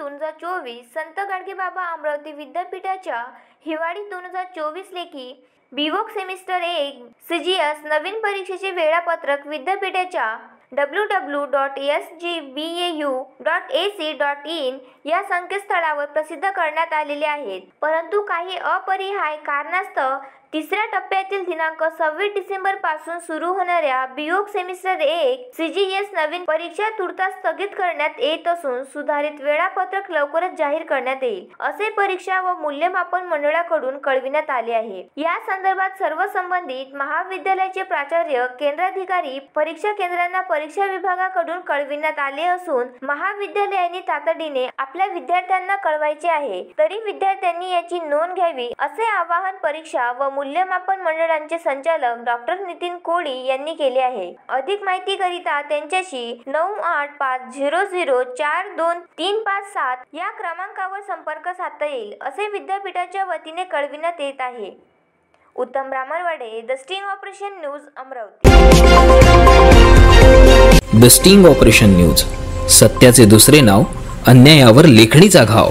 2024 संत गाडगेबाबा अमरावती विद्यापीठाच्या हिवाळी 2024 लेखी बीवोक सेमिस्टर 1 CGS नवीन परीक्षेचे वेळापत्रक विद्यापीठाच्या www.sgbau.ac.in या संकेतस्थळावर प्रसिद्ध करण्यात आलेले आहेत। परंतु काही अपरिहार्य कारणास्तव तिसऱ्या टप्प्यातील दिनांक 26 डिसेंबर पासून सुरू होणाऱ्या बीवोक सेमिस्टर 1 CGS नवीन परीक्षा तुर्तास स्थगित करण्यात येत असून सुधारित वेळापत्रक लवकरच जाहीर करण्यात येईल, असे परीक्षा व मूल्यमापन मंडळाकडून कळविण्यात आले आहे। या संदर्भात सर्व संबंधित महाविद्यालयाचे प्राचार्य, केंद्राधिकारी, परीक्षा केंद्रांना परीक्षा विभागाकडून कळविण्यात आले असून महाविद्यालयांनी तातडीने आपल्या विद्यार्थ्यांना कळवायचे आहे। तरी विद्यार्थ्यांनी याची नोंद घ्यावी, असे आवाहन परीक्षा व मूल्यमापन मंडळाचे संचालक डॉक्टर नितीन कोळी यांनी केले आहे। अधिक माहिती करिता त्यांच्याशी 9850042357 या क्रमांकावर संपर्क साधता येईल, असे विद्यापीठाच्या वतीने कळविण्यात येत आहे। Uttam Brahmanwade, the sting operation news, Amravati. The sting operation news, सत्याचे दुसरे नाव, अन्यायावर लेखणीचा घाव।